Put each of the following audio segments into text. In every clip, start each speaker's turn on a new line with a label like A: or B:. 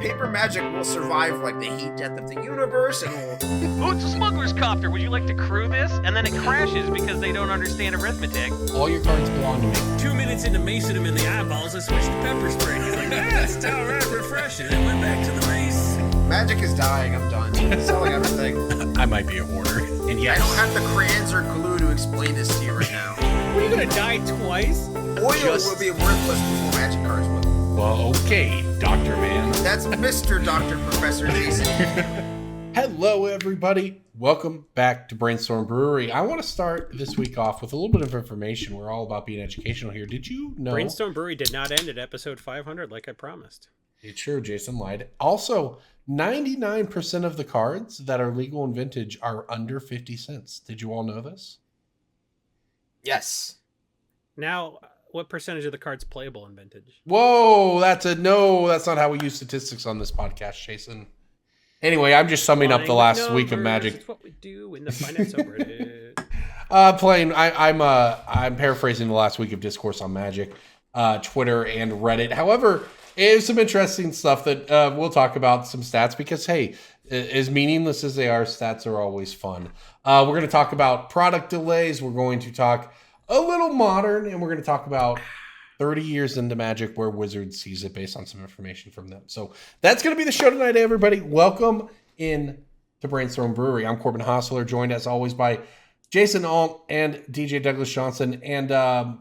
A: paper magic will survive like the heat death of the universe and will...
B: Oh, it's a smuggler's copter. Would you like to crew this? And then it crashes because they don't understand arithmetic.
C: All your cards belong to me.
D: 2 minutes into macing him in the eyeballs, I switched to pepper spray. He's like, it's all right, refreshing. And went back to the mace.
A: Magic is dying. I'm done. Selling everything.
C: I might be a hoarder. And yes,
A: I don't have the crayons or glue to explain this to you right now.
E: What, are you gonna die twice?
A: Oil will be worthless before magic cards will.
C: well, okay, Dr. Man.
A: That's Mr. Dr. Professor Jason.
C: Hello, everybody. Welcome back to Brainstorm Brewery. I want to start this week off with a little bit of information. We're all about being educational here. Did you know?
E: Brainstorm Brewery did not end at episode 500 like I promised.
C: It's true, Jason lied. Also, 99% of the cards that are legal in vintage are under 50 cents. Did you all know this?
A: Yes.
E: Now, what percentage of the cards playable in vintage?
C: Whoa, that's not how we use statistics on this podcast, Jason. Anyway, I'm just summing up the last week of Magic.
E: It's what we do in the finance subreddit.
C: I'm paraphrasing the last week of discourse on Magic, Twitter and Reddit. However, it's some interesting stuff that we'll talk about, some stats, because, hey, as meaningless as they are, stats are always fun. We're going to talk about product delays. We're going to talk a little modern, and we're going to talk about 30 years into Magic where Wizards sees it based on some information from them. So that's going to be the show tonight, everybody. Welcome in to Brainstorm Brewery. I'm Corbin Hostler, joined as always by Jason Alt and DJ Douglas Johnson. And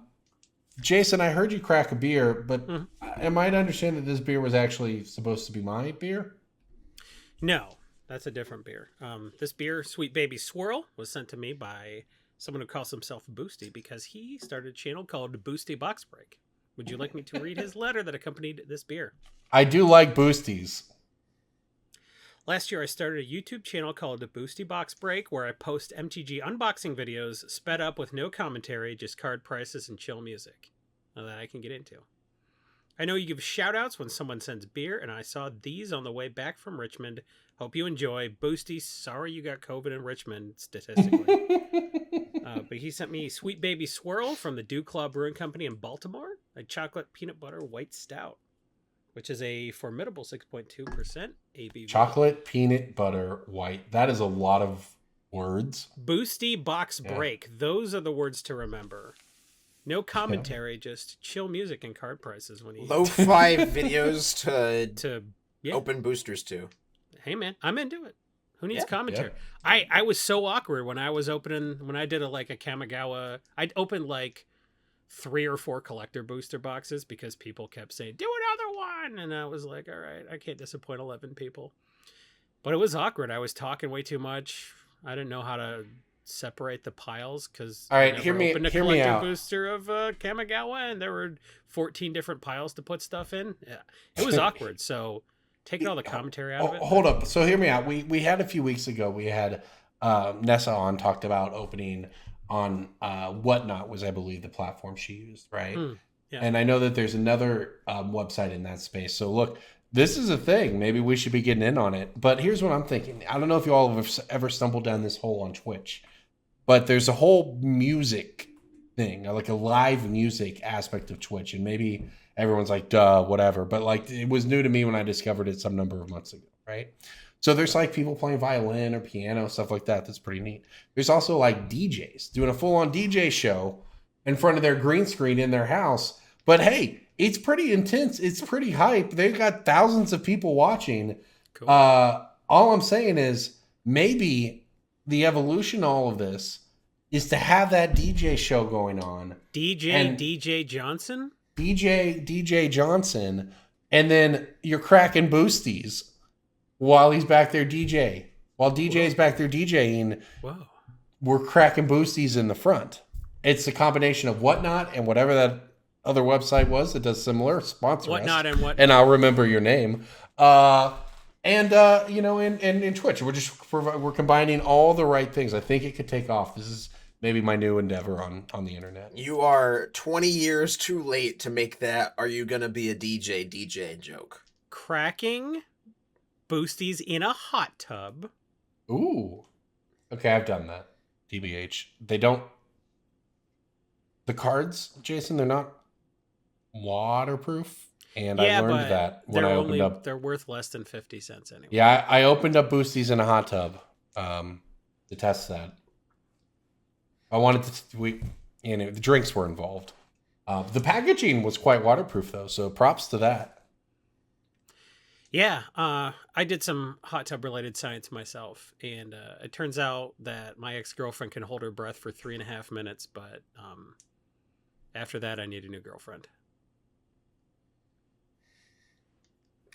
C: Jason, I heard you crack a beer, but am I to understand that this beer was actually supposed to be my beer?
E: No, that's a different beer. This beer, Sweet Baby Swirl, was sent to me by someone who calls himself Boostie because he started a channel called Boostie Box Break. Would you like me to read his letter that accompanied this beer?
C: I do like Boosties.
E: Last year, I started a YouTube channel called Boostie Box Break, where I post MTG unboxing videos sped up with no commentary, just card prices and chill music that I can get into. I know you give shout outs when someone sends beer, and I saw these on the way back from Richmond. Hope you enjoy. Boostie, sorry you got COVID in Richmond, statistically. But he sent me Sweet Baby Swirl from the Dew Claw Brewing Company in Baltimore, a chocolate peanut butter white stout, which is a formidable 6.2% ABV.
C: Chocolate peanut butter white. That is a lot of words.
E: Boostie Box Break. Those are the words to remember. No commentary, just chill music and card prices when he
A: Lo-fi videos to
E: yeah.
A: open boosters to.
E: Hey man, I'm into it. Who needs
C: Yeah,
E: commentary? I was so awkward when I was opening, when I did a Kamigawa. I'd opened like 3 or 4 collector booster boxes because people kept saying, do another one. And I was like, all right, I can't disappoint 11 people. But it was awkward. I was talking way too much. I didn't know how to separate the piles because
C: all right,
E: I
C: hear me
E: collector
C: out.
E: booster of Kamigawa and there were 14 different piles to put stuff in. Yeah, it was awkward. So taking all the commentary out of it.
C: Hold up. So hear me out. We had a few weeks ago, we had Nessa on, talked about opening on Whatnot was, I believe, the platform she used, right?
E: Yeah.
C: And I know that there's another website in that space. So look, this is a thing. Maybe we should be getting in on it. But here's what I'm thinking. I don't know if you all have ever stumbled down this hole on Twitch, but there's a whole music thing, like a live music aspect of Twitch. And maybe everyone's like, duh, whatever. But like, it was new to me when I discovered it some number of months ago, right? So there's like people playing violin or piano, stuff like that. That's pretty neat. There's also like DJs doing a full-on DJ show in front of their green screen in their house. But hey, it's pretty intense. It's pretty hype. They've got thousands of people watching.
E: Cool.
C: All I'm saying is maybe the evolution of all of this is to have that DJ show going on.
E: DJ Johnson?
C: DJ Johnson, and then you're cracking boosties while he's back there DJ. While DJ's back there DJing,
E: Whoa.
C: We're cracking boosties in the front. It's a combination of Whatnot and whatever that other website was that does similar. Sponsor
E: Whatnot
C: us.
E: and what?
C: And I'll remember your name. And Twitch. We're combining all the right things. I think it could take off. This is maybe my new endeavor on the internet.
A: You are 20 years too late to make that "are you gonna be a DJ" joke.
E: Cracking boosties in a hot tub.
C: Ooh. Okay, I've done that. TBH. They don't... The cards, Jason, they're not waterproof. And
E: Yeah,
C: I learned
E: but
C: that when I opened up.
E: they're worth less than 50 cents anyway.
C: Yeah, I opened up Boosties in a hot tub to test that. I wanted to. The drinks were involved. The packaging was quite waterproof though, so props to that.
E: Yeah, I did some hot tub related science myself, and it turns out that my ex-girlfriend can hold her breath for 3.5 minutes, but after that, I need a new girlfriend.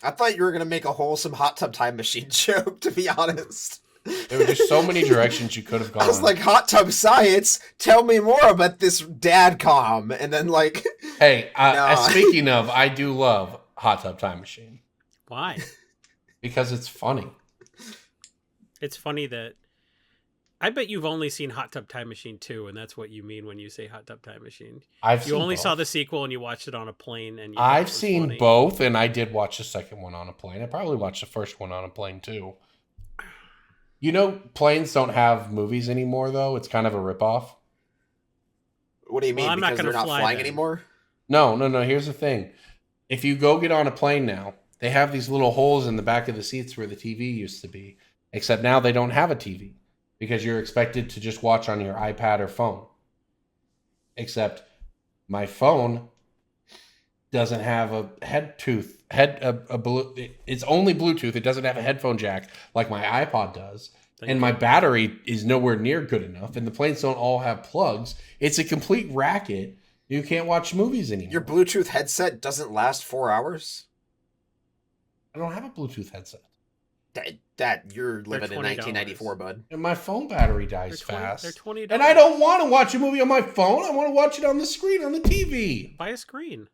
A: I thought you were going to make a wholesome hot tub time machine joke, to be honest.
C: There were just so many directions you could have gone.
A: I was like, hot tub science, tell me more about this dad com. And then like...
C: Hey,
A: nah.
C: Speaking of, I do love hot tub time machine.
E: Why?
C: Because it's funny.
E: It's funny that... I bet you've only seen Hot Tub Time Machine 2, and that's what you mean when you say Hot Tub Time Machine. You only saw the sequel and you watched it on a plane. And
C: I've seen both, and I did watch the second one on a plane. I probably watched the first one on a plane, too. You know, planes don't have movies anymore, though. It's kind of a ripoff.
A: What do you mean?
E: Well, I'm
A: because
E: not
A: they're not flying
E: then.
A: anymore?
C: No. Here's the thing. If you go get on a plane now, they have these little holes in the back of the seats where the TV used to be. Except now they don't have a TV. Because you're expected to just watch on your iPad or phone. Except my phone doesn't have a it's only Bluetooth. It doesn't have a headphone jack like my iPod does. My battery is nowhere near good enough. And the planes don't all have plugs. It's a complete racket. You can't watch movies anymore.
A: Your Bluetooth headset doesn't last 4 hours?
C: I don't have a Bluetooth headset.
A: That you're living in
E: $20.
A: 1994, bud.
C: And my phone battery dies fast.
E: They're $20.
C: And I don't want to watch a movie on my phone. I want to watch it on the screen on the TV.
E: Buy a screen.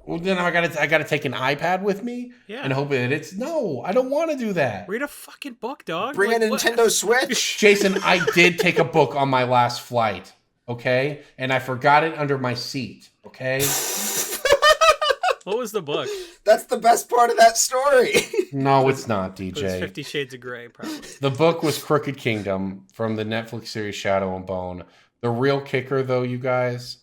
C: Well, then I gotta take an iPad with me and hope that it's no. I don't want to do that.
E: Read a fucking book, dog.
A: Bring a Nintendo Switch.
C: Jason, I did take a book on my last flight. Okay, and I forgot it under my seat. Okay.
E: What was the book?
A: That's the best part of that story.
C: No, it's not,
E: It was
C: DJ.
E: 50 Shades of Grey, probably.
C: The book was Crooked Kingdom from the Netflix series Shadow and Bone. The real kicker, though, you guys,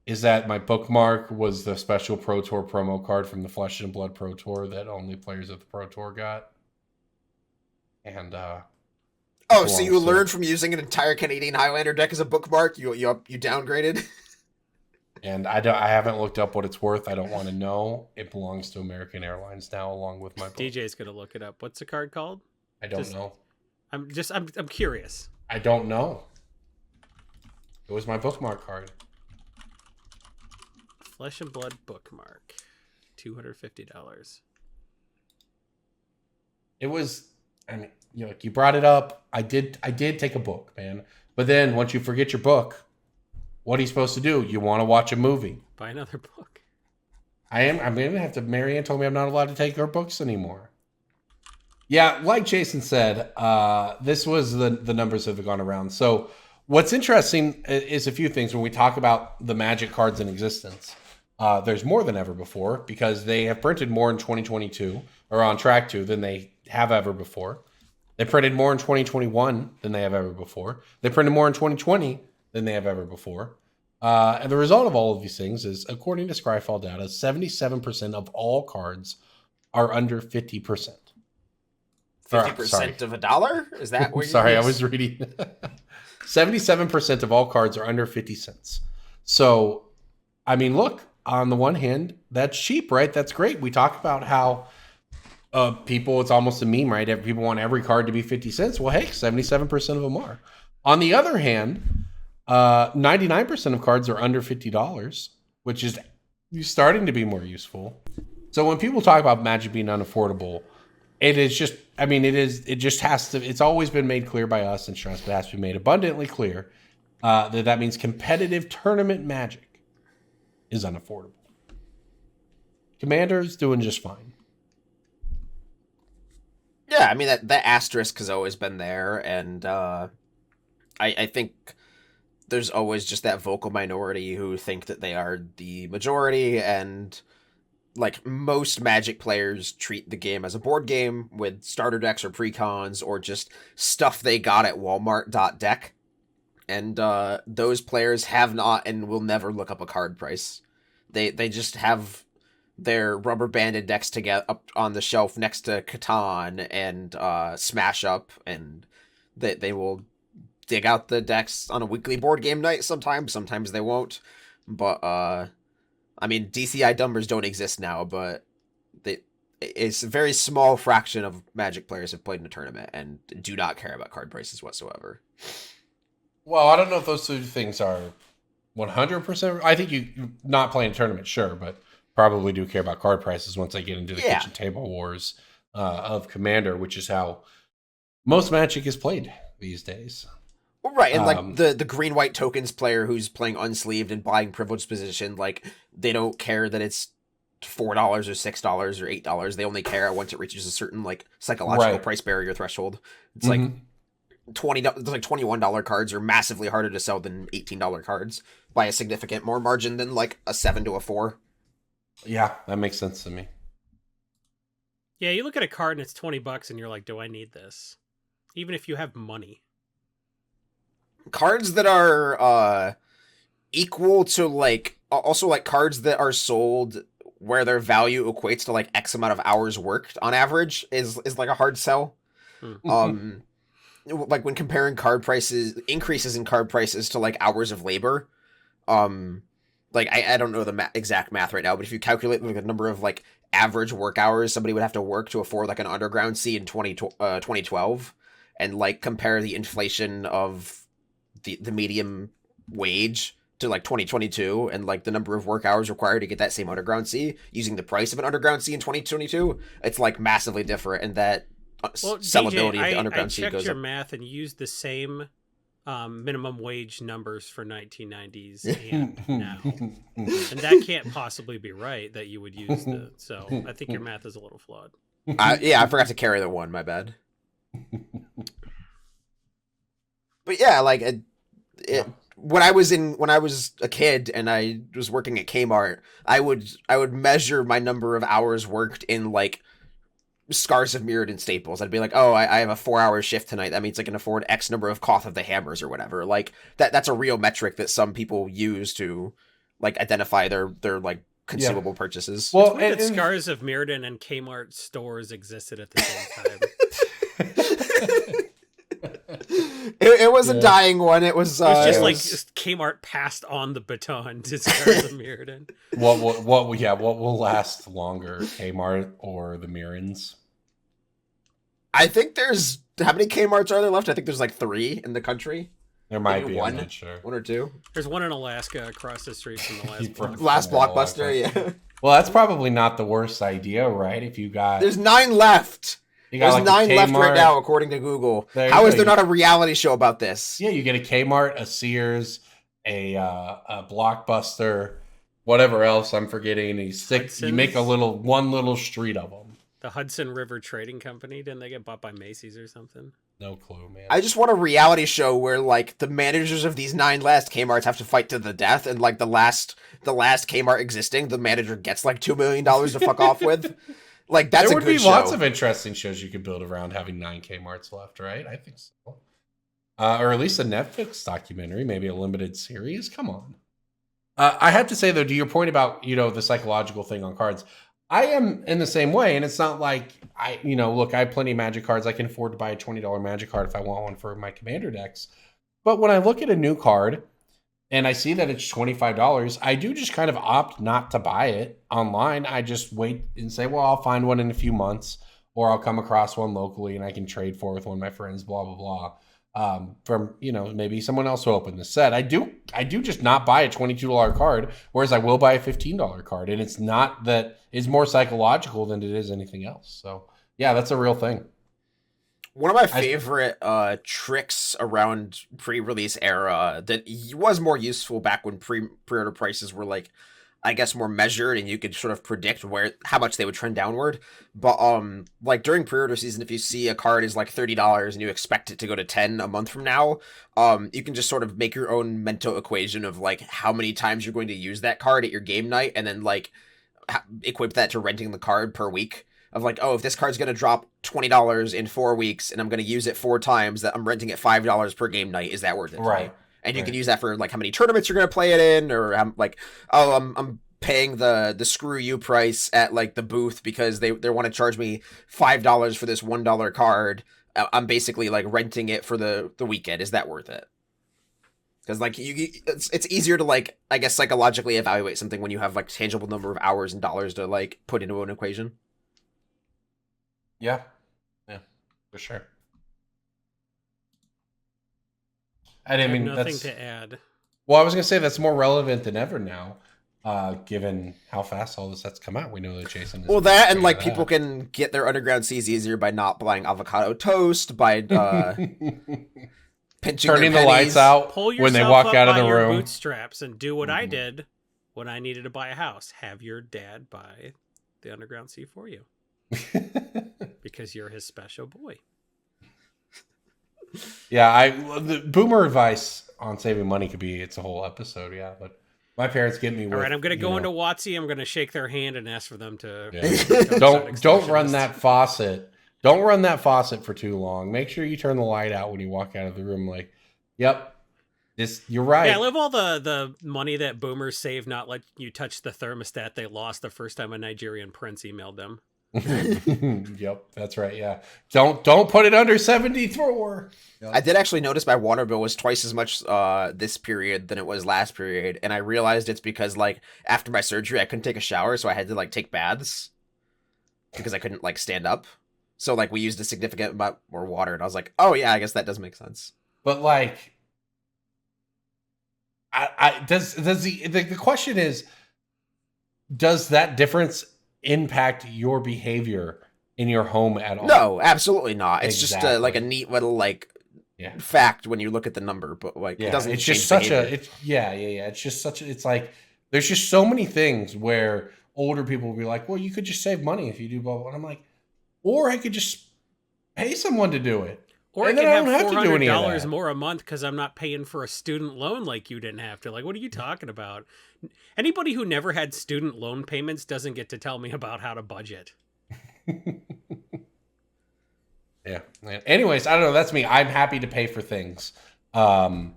C: is that my bookmark was the special Pro Tour promo card from the Flesh and Blood Pro Tour that only players of the Pro Tour got. And
A: so you learned from using an entire Canadian Highlander deck as a bookmark? You downgraded?
C: And I haven't looked up what it's worth. I don't want to know. It belongs to American Airlines now, along with my book.
E: DJ's gonna look it up. What's the card called?
C: I don't know.
E: I'm curious.
C: I don't know. It was my bookmark card.
E: Flesh and Blood bookmark, $250.
C: It was. I mean, you brought it up. I did take a book, man. But then once you forget your book, what are you supposed to do? You want to watch a movie?
E: Buy another book.
C: I'm gonna have to. Marianne told me I'm not allowed to take her books anymore. Yeah, like Jason said, this was the numbers that have gone around. So what's interesting is a few things when we talk about the Magic cards in existence. There's more than ever before because they have printed more in 2022 or on track to than they have ever before. They printed more in 2021 than they have ever before. They printed more in 2020 than they have ever before. And the result of all of these things is, according to Scryfall data, 77% of all cards are under 50%.
A: 50% of $1? Is that what you're
C: Sorry, I was reading. 77% of all cards are under 50 cents. So, I mean, look, on the one hand, that's cheap, right? That's great. We talk about how people, it's almost a meme, right? People want every card to be 50 cents. Well, hey, 77% of them are. On the other hand, 99% of cards are under $50, which is starting to be more useful. So when people talk about Magic being unaffordable, it is just, I mean, it just has to, it's always been made clear by us and stressed, but it has to be made abundantly clear that means competitive tournament Magic is unaffordable. Commander's doing just fine.
A: Yeah, I mean, that asterisk has always been there, and I think there's always just that vocal minority who think that they are the majority, and like most Magic players treat the game as a board game with starter decks or precons or just stuff they got at Walmart.deck. And those players have not and will never look up a card price. They just have their rubber banded decks to get up on the shelf next to Catan and Smash Up, and they will dig out the decks on a weekly board game night sometimes they won't. But I mean, DCI numbers don't exist now, but it's a very small fraction of Magic players have played in a tournament and do not care about card prices whatsoever.
C: Well, I don't know if those two things are 100%. I think you not playing a tournament, sure, but probably do care about card prices once they get into the kitchen table wars of Commander, which is how most Magic is played these days.
A: Right, and like the green-white tokens player who's playing unsleeved and buying privileged position, like they don't care that it's $4 or $6 or $8. They only care once it reaches a certain like psychological price barrier threshold. It's like $20. It's like $21 cards are massively harder to sell than $18 cards by a significant more margin than like a 7 to a 4.
C: Yeah, that makes sense to me.
E: Yeah, you look at a card and it's $20 and you're like, do I need this? Even if you have money.
A: Cards that are equal to like also like cards that are sold where their value equates to like X amount of hours worked on average is like a hard sell. Like when comparing card prices, increases in card prices to like hours of labor, like I don't know the exact math right now, but if you calculate like the number of like average work hours somebody would have to work to afford like an Underground Sea in 2012 and like compare the inflation of the medium wage to like 2022 and like the number of work hours required to get that same Underground Sea using the price of an Underground Sea in 2022, it's like massively different, and that sellability
E: DJ,
A: of the Underground Sea
E: goes up. I checked your
A: up.
E: math and used the same minimum wage numbers for 1990s and now, and that can't possibly be right that you would use the. So I think your math is a little flawed.
A: Yeah, I forgot to carry the one. My bad. But yeah, like when I was a kid and I was working at Kmart, I would measure my number of hours worked in like Scars of Mirrodin staples. I'd be like, oh, I have a 4-hour shift tonight. That means I can afford X number of Cloth of the Hammers or whatever. Like that's a real metric that some people use to like identify their like consumable purchases.
E: Well, that Scars of Mirrodin and Kmart stores existed at the same time.
A: It was a dying one. It was
E: just like Kmart passed on the baton to Scars of Mirrodin.
C: What will last longer, Kmart or the Mirrans?
A: I think there's how many Kmarts are there left? I think there's like 3 in the country.
C: There might be
A: one.
C: I'm not sure.
A: 1 or 2.
E: There's one in Alaska across the street from the
A: last Blockbuster. Yeah.
C: Well, that's probably not the worst idea, right? If you got
A: there's 9 left. There's
C: like
A: 9 left right now, according to Google. How is there not a reality show about this?
C: Yeah, you get a Kmart, a Sears, a Blockbuster, whatever else I'm forgetting. You make one little street of them.
E: The Hudson River Trading Company, didn't they get bought by Macy's or something?
C: No clue, man.
A: I just want a reality show where like the managers of these 9 last Kmarts have to fight to the death, and like the last Kmart existing, the manager gets like $2 million to fuck off with. Like that's
C: there
A: a
C: would
A: good
C: be
A: show.
C: Lots of interesting shows you could build around having 9 Kmarts left, right? I think so. Or at least a Netflix documentary, maybe a limited series. Come on. I have to say though, to your point about the psychological thing on cards, I am in the same way, and it's not like look, I have plenty of Magic cards. I can afford to buy a $20 Magic card if I want one for my Commander decks. But when I look at a new card and I see that it's $25, I do just kind of opt not to buy it online. I just wait and say, well, I'll find one in a few months, or I'll come across one locally and I can trade for with one of my friends, blah, blah, blah. From, maybe someone else will open the set. I do just not buy a $22 card, whereas I will buy a $15 card. And it's not that it's more psychological than it is anything else. So yeah, that's a real thing.
A: One of my favorite tricks around pre-release era that was more useful back when pre-order prices were like, I guess, more measured and you could sort of predict how much they would trend downward. But like during pre-order season, if you see a card is like $30 and you expect it to go to 10 a month from now, you can just sort of make your own mental equation of like how many times you're going to use that card at your game night, and then like equip that to renting the card per week. Of like, oh, if this card's going to drop $20 in 4 weeks and I'm going to use it 4 times, that I'm renting it $5 per game night, is that worth it?
C: Right.
A: And you can use that for like how many tournaments you're going to play it in, or like, oh, I'm paying the screw you price at like the booth because they want to charge me $5 for this $1 card. I'm basically like renting it for the weekend. Is that worth it? Because like it's easier to like, I guess, psychologically evaluate something when you have like tangible number of hours and dollars to like put into an equation.
C: Yeah, for sure. I didn't mean
E: nothing
C: that's
E: to add.
C: Well, I was gonna say that's more relevant than ever now, given how fast all the sets come out. We know that Jason.
A: Well, that and like people can get their underground seas easier by not buying avocado toast, by pinching
C: turning
A: their
C: the lights
A: pennies.
C: out
E: Pull
C: when they
E: yourself
C: walk
E: up
C: out of
E: by
C: the
E: your
C: room.
E: bootstraps and do what I did when I needed to buy a house. Have your dad buy the underground sea for you because you're his special boy.
C: Yeah, the boomer advice on saving money could be it's a whole episode. Yeah, but my parents get me.
E: All right, I'm going to go into WOTC. I'm going to shake their hand and ask for them to
C: don't run that faucet. Don't run that faucet for too long. Make sure you turn the light out when you walk out of the room. Like, yep, you're right.
E: Yeah, I love all the money that boomers save not let you touch the thermostat they lost the first time a Nigerian prince emailed them.
C: Yep, that's right. Yeah, don't put it under 74. Yep.
A: I did actually notice my water bill was twice as much this period than it was last period, and I realized it's because like after my surgery I couldn't take a shower, so I had to like take baths because I couldn't like stand up. So like we used a significant amount more water, and I was like, oh yeah, I guess that does make sense.
C: But like, the question is, does that difference impact your behavior in your home at all?
A: No, absolutely not. It's
C: Exactly.
A: just like a neat little like fact when you look at the number, but like it doesn't.
C: It's
A: change
C: just such
A: behavior.
C: It's just such a. It's like there's just so many things where older people will be like, well, you could just save money if you do blah blah. And I'm like, or I could just pay someone to do it.
E: Or
C: and
E: I
C: then
E: could
C: I
E: have
C: don't have to do any of
E: $400
C: that.
E: more a month because I'm not paying for a student loan like you didn't have to. Like, what are you talking about? Anybody who never had student loan payments doesn't get to tell me about how to budget.
C: Yeah. Anyways, I don't know. That's me. I'm happy to pay for things. In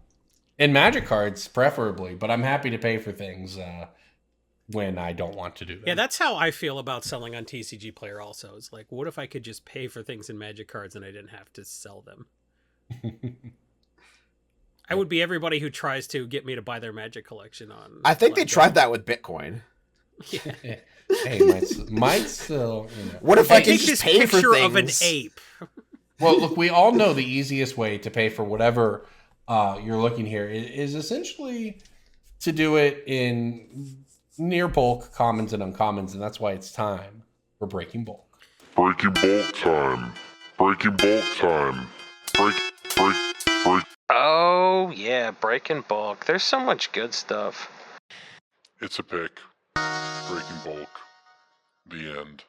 C: Magic cards, preferably, but I'm happy to pay for things when I don't want to do that.
E: Yeah, that's how I feel about selling on TCG Player also. It's like, what if I could just pay for things in Magic cards and I didn't have to sell them? I would be everybody who tries to get me to buy their Magic collection on.
A: I think they tried that with Bitcoin.
E: Yeah.
C: Hey, might still.
A: What if I
E: Take
A: can
E: this
A: just pay for
E: picture
A: things?
E: of an ape.
C: Well, look, we all know the easiest way to pay for whatever you're looking here is essentially to do it in near bulk, commons and uncommons, and that's why it's time for breaking bulk.
F: Breaking bulk time. Breaking bulk time. Break.
B: Oh, yeah, breaking bulk. There's so much good stuff.
F: It's a pick. Breaking bulk. The end.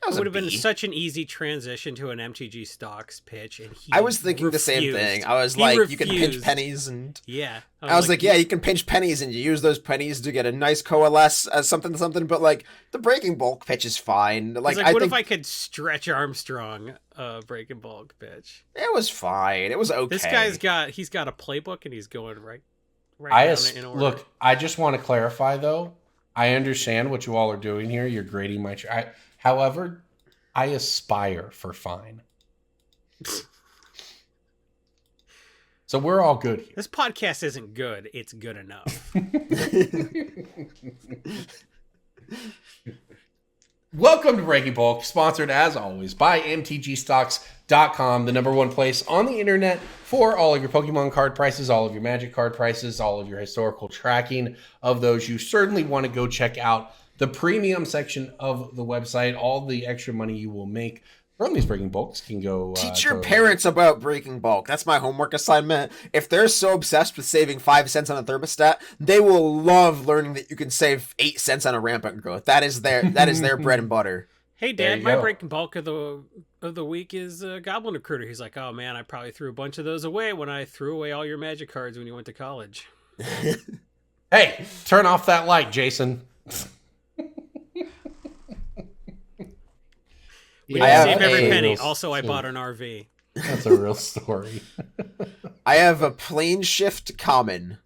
E: It would have been such an easy transition to an MTG stocks pitch, and
A: I was thinking the same thing. I was like, you can pinch pennies, and
E: yeah,
A: I was like, yeah, you can pinch pennies, and you use those pennies to get a nice coalesce as something. But like the breaking bulk pitch is fine. Like,
E: what if I could stretch Armstrong breaking bulk pitch?
A: It was fine. It was okay.
E: This guy's got a playbook, and he's going right down it in order.
C: Look, I just want to clarify though. I understand what you all are doing here. You're grading my. However, I aspire for fine. So we're all good here.
E: This podcast isn't good. It's good enough.
C: Welcome to Breaking Bulk, sponsored as always by MTGstocks.com, the number one place on the internet for all of your Pokemon card prices, all of your Magic card prices, all of your historical tracking of those. You certainly want to go check out the premium section of the website. All the extra money you will make from these breaking bulks can go
A: teach your parents about breaking bulk. That's my homework assignment. If they're so obsessed with saving 5 cents on a thermostat, they will love learning that you can save 8 cents on a rampant growth. That is their bread and butter.
E: Hey, Dad, my
C: go.
E: breaking bulk of the week is Goblin Recruiter. He's like, oh man, I probably threw a bunch of those away when I threw away all your Magic cards when you went to college.
C: Hey, turn off that light, Jason.
E: Save every penny. Also, I bought an RV.
C: That's a real story.
A: I have a plane shift common.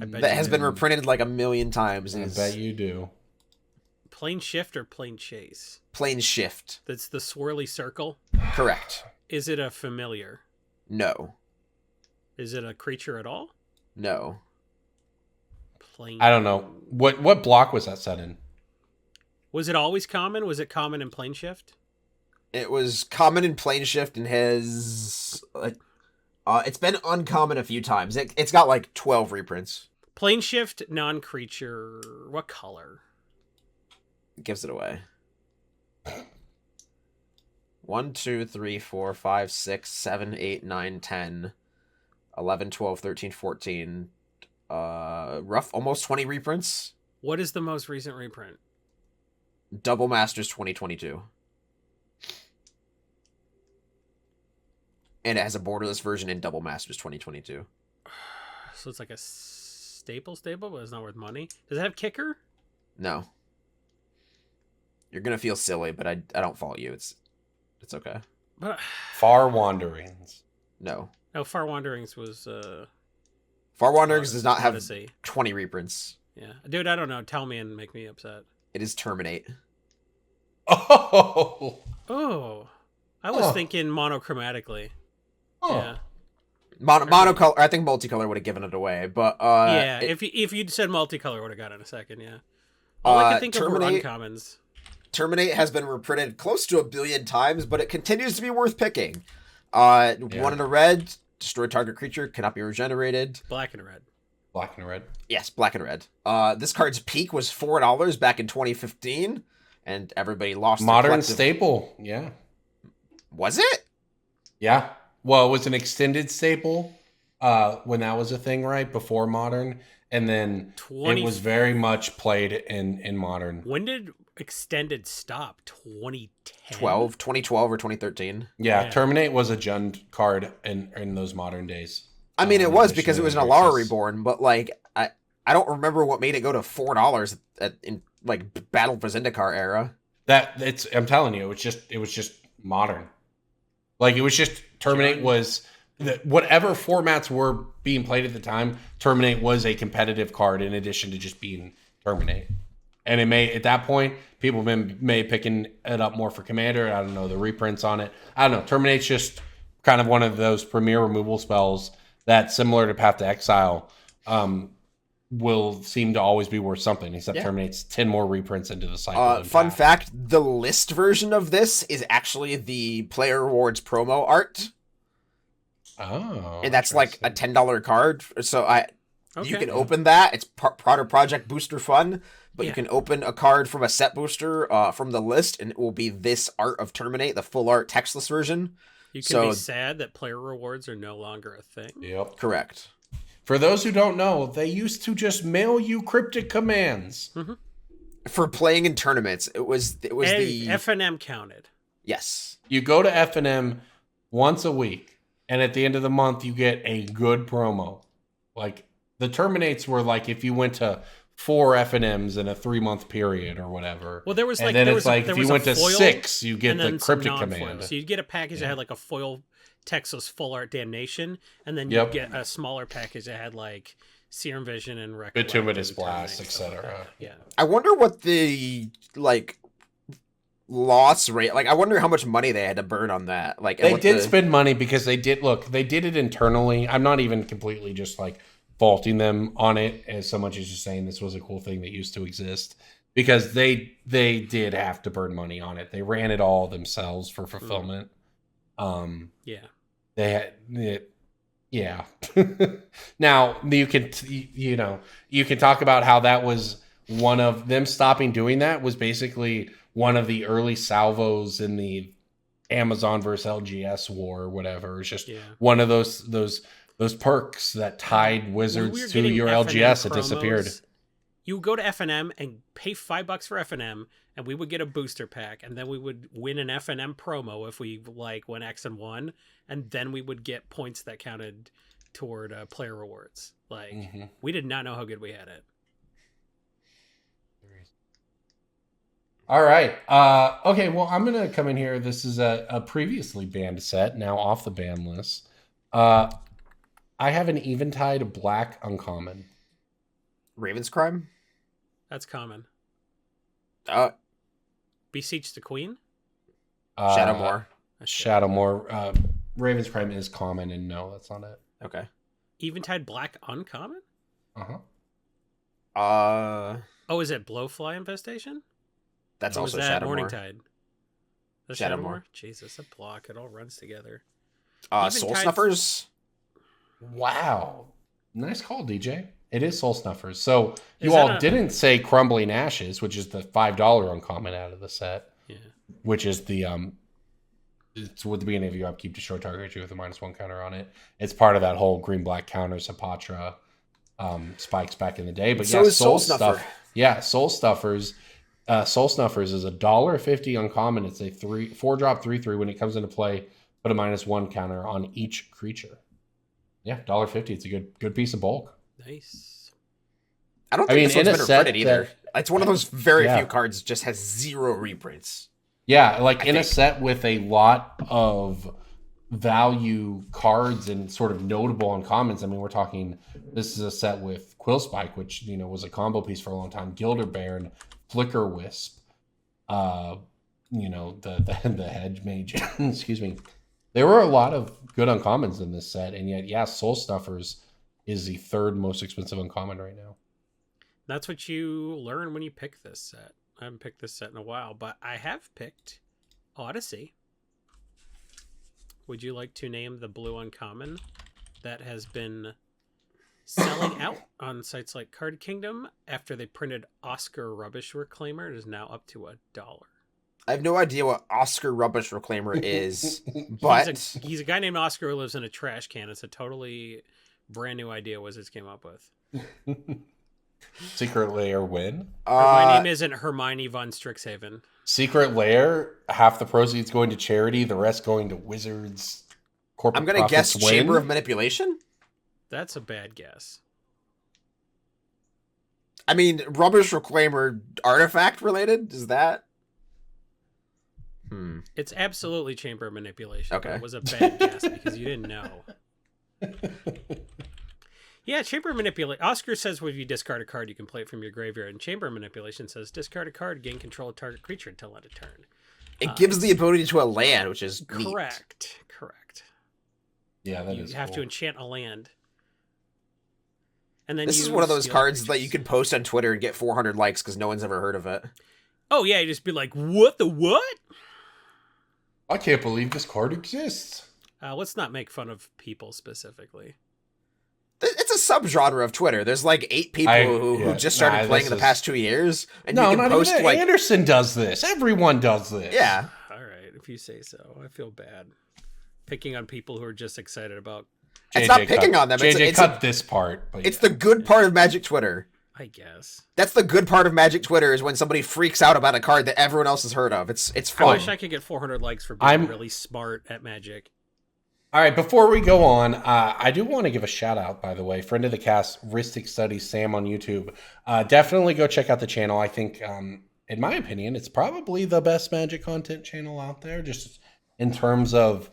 E: I bet
A: that
E: you
A: has been
E: do.
A: reprinted like a million times.
C: I
A: Is
C: bet you do.
E: Plane shift or plane chase?
A: Plane shift.
E: That's the swirly circle.
A: Correct.
E: Is it a familiar?
A: No.
E: Is it a creature at all?
A: No.
E: Plane.
C: I don't know. What block was that set in?
E: Was it always common? Was it common in plane shift?
A: It was common in plane shift and has it's been uncommon a few times. It's got like 12 reprints.
E: Plane shift, non-creature. What color?
A: It gives it away. 1, 2, 3, 4, 5, 6, 7, 8, 9, 10, 11, 12, 13, 14. Rough, almost 20 reprints.
E: What is the most recent reprint?
A: Double Masters 2022. And it has a borderless version in Double Masters 2022.
E: So it's like a staple, but it's not worth money. Does it have kicker?
A: No. You're gonna feel silly, but I don't fault you. It's okay.
E: But
C: Far Wanderings.
A: No.
E: no, Far Wanderings was
A: Far Wanderings does not have
E: Odyssey.
A: 20 reprints.
E: Yeah, dude, I don't know. Tell me and make me upset.
A: It is Terminate.
C: Oh.
E: Oh, I was thinking monochromatically.
C: Oh.
E: Yeah,
A: Monocolor. I think multicolor would have given it away, but
E: yeah. If you'd said multicolor, would have got it in a second. Yeah. All I can think of were
A: Terminate-
E: uncommons.
A: Terminate has been reprinted close to 1 billion times, but it continues to be worth picking. One in a red, destroy target creature, cannot be regenerated.
E: Black and red.
C: Black and red.
A: Yes, black and red. This card's peak was $4 back in 2015, and everybody lost their
C: Modern
A: collective-
C: staple. Yeah.
A: Was it?
C: Yeah. Well, it was an extended staple when that was a thing, right? Before modern. And then
E: 20
C: it was very much played in modern.
E: When did extended stop? 2010.
A: 2012 or 2013.
C: Yeah,
E: Yeah.
C: Terminate was a Jund card in those modern days.
A: I mean, it was
C: Initially
A: because it was an
C: in
A: Alara
C: Versus.
A: Reborn, but like I don't remember what made it go to $4 in like Battle for Zendikar era.
C: I'm telling you, it was just modern. Like it was just Terminate was whatever formats were being played at the time, Terminate was a competitive card in addition to just being Terminate. And it may, at that point, people may picking it up more for Commander. I don't know, the reprints on it. I don't know. Terminate's just kind of one of those premier removal spells that, similar to Path to Exile, will seem to always be worth something, except
A: Yeah.
C: Terminate's 10 more reprints into the cycle. than
A: Fun
C: Path.
A: fact, the list version of this is actually the Player Rewards promo art.
C: Oh.
A: And that's like a $10 card. So you
E: Okay.
A: can open that. It's Proto Project Booster Fun, but you
E: Yeah.
A: can open a card from a set booster from the list, and it will be this art of Terminate, the full art textless version.
E: You can
A: So-
E: be sad that player rewards are no longer a thing.
C: Yep.
A: Correct.
C: For those who don't know, they used to just mail you cryptic commands.
A: For playing in tournaments, it was
E: And
A: the
E: FNM counted.
A: yes.
C: You go to F&M once a week, and at the end of the month, you get a good promo. Like, the Terminates were like if you went to 4 F&Ms in a 3-month period or whatever.
E: Well, there was
C: And
E: like
C: then
E: there
C: it's
E: was
C: like
E: there
C: if
E: was
C: you
E: a
C: went to
E: foil
C: 6, you get
E: and
C: the
E: then some
C: cryptic
E: non-foil.
C: command.
E: So you'd get a package that had like a foil Texas full art damnation, and then
C: Yep.
E: you'd get a smaller package that had like Serum Vision and Recollect
C: Bituminous
E: and
C: Blast,
E: Terminate, stuff like
C: etc.
E: that. Yeah.
A: I wonder what the like loss rate. Like, I wonder how much money they had to burn on that. Like, and
C: They
A: what
C: did
A: the-
C: spend money because they did it internally. I'm not even completely just like faulting them on it as so much as just saying this was a cool thing that used to exist, because they did have to burn money on it. They ran it all themselves for fulfillment.
E: Yeah.
C: They had it, yeah. Now you can talk about how that was one of them stopping doing that was basically one of the early salvos in the Amazon versus LGS war or whatever. It's just
E: Yeah.
C: one of those perks that tied
E: When
C: Wizards
E: we were
C: to
E: getting
C: your
E: F&M
C: LGS. It
E: promos,
C: disappeared.
E: You would go to FNM and pay $5 for FNM, and we would get a booster pack, and then we would win an FNM promo if we like went X and 1, and then we would get points that counted toward player rewards. Like
C: Mhm.
E: we did not know how good we had it.
C: All right. Okay. Well, I'm gonna come in here. This is a previously banned set, now off the ban list. I have an Eventide Black Uncommon.
A: Raven's Crime?
E: That's common.
A: Beseech
E: the Queen?
A: Shadowmoor.
C: Shadowmoor. Raven's Crime is common, and no, that's not it.
A: Okay.
E: Eventide Black uncommon?
C: Uh-huh.
E: Oh, is it Blowfly Infestation?
A: That's
E: or
A: also
E: was that
A: Shadowmoor.
E: Morningtide? That's
A: Shadowmoor.
E: Jesus, a block. It all runs together.
A: Soul
E: Eventide-
A: Snuffers?
C: Wow. Nice call, DJ. It is Soul Snuffers. So
E: Is
C: you all
E: that a-
C: didn't say Crumbling Ashes, which is the $5 uncommon out of the set,
E: Yeah.
C: which is the it's with the beginning of your upkeep, destroy target creature with a -1 counter on it. It's part of that whole green-black counter Sapatra spikes back in the day. But
A: So
C: yeah,
A: is Soul Snuffer.
C: Yeah, Soul Stuffers. Soul Snuffers is $1.50 uncommon. It's a 4-drop 3/3. When it comes into play, put a -1 counter on each creature. Yeah, $1.50. It's a good piece of bulk.
E: Nice.
A: I don't think
C: mean,
A: this one's
C: in a
A: been
C: set
A: reprinted either.
C: that-
A: It's one of those very
C: Yeah.
A: few cards that just has 0 reprints.
C: Yeah, like in a
A: think.
C: set with a lot of value cards and sort of notable uncommons. I mean, we're talking, this is a set with Quill Spike, which, was a combo piece for a long time. Gilder Baron, Flicker Wisp, the Hedge Mage. Excuse me. There were a lot of good uncommons in this set, and yet, yeah, Soul Stuffers is the 3rd most expensive uncommon right now.
E: That's what you learn when you pick this set. I haven't picked this set in a while, but I have picked Odyssey. Would you like to name the blue uncommon that has been selling out on sites like Card Kingdom after they printed Oscar Rubbish Reclaimer? It is now up to $1.
A: I have no idea what Oscar Rubbish Reclaimer is, but
E: He's a guy named Oscar who lives in a trash can. It's a totally brand new idea Wizards came up with.
C: Secret Lair win.
E: My name isn't Hermione von Strixhaven.
C: Secret Lair, half the proceeds going to charity, the rest going to Wizards. Corporate
A: I'm going to guess
C: profits win.
A: Chamber of Manipulation?
E: That's a bad guess.
A: I mean, Rubbish Reclaimer artifact related? Is that?
E: It's absolutely Chamber of Manipulation.
A: Okay.
E: It was a bad guess because you didn't know. Yeah, Chamber of Manipulation. Oscar says when you discard a card, you can play it from your graveyard. And Chamber of Manipulation says discard a card, gain control of target creature until end of turn.
A: It gives the ability to a land, which is neat.
E: Correct.
C: Yeah, that
E: You
C: is
E: have to
C: cool.
E: enchant a land. And then
A: This is
E: you
A: one of those
E: steal
A: cards that
E: creatures.
A: you can post on Twitter and get 400 likes because no one's ever heard of it.
E: Oh, yeah, you just be like, what the what?
C: I can't believe this card exists.
E: Let's not make fun of people specifically.
A: It's a subgenre of Twitter. There's like 8 people who just started playing in the past 2 years, and
C: No,
A: you can
C: not
A: post
C: even
A: like
C: Anderson does this. Everyone does this.
A: yeah.
E: All right, if you say so. I feel bad. Picking on people who are just excited about,
A: It's not picking on them.
C: JJ cut this part. But
A: It's the good part of Magic Twitter.
E: I guess.
A: That's the good part of Magic Twitter is when somebody freaks out about a card that everyone else has heard of. It's
E: I
A: fun.
E: wish I could get 400 likes for being really smart at Magic.
C: All right, before we go on, I do want to give a shout out, by the way. Friend of the cast, Rhystic Studies, Sam on YouTube. Definitely go check out the channel. I think, in my opinion, it's probably the best Magic content channel out there, just in terms of,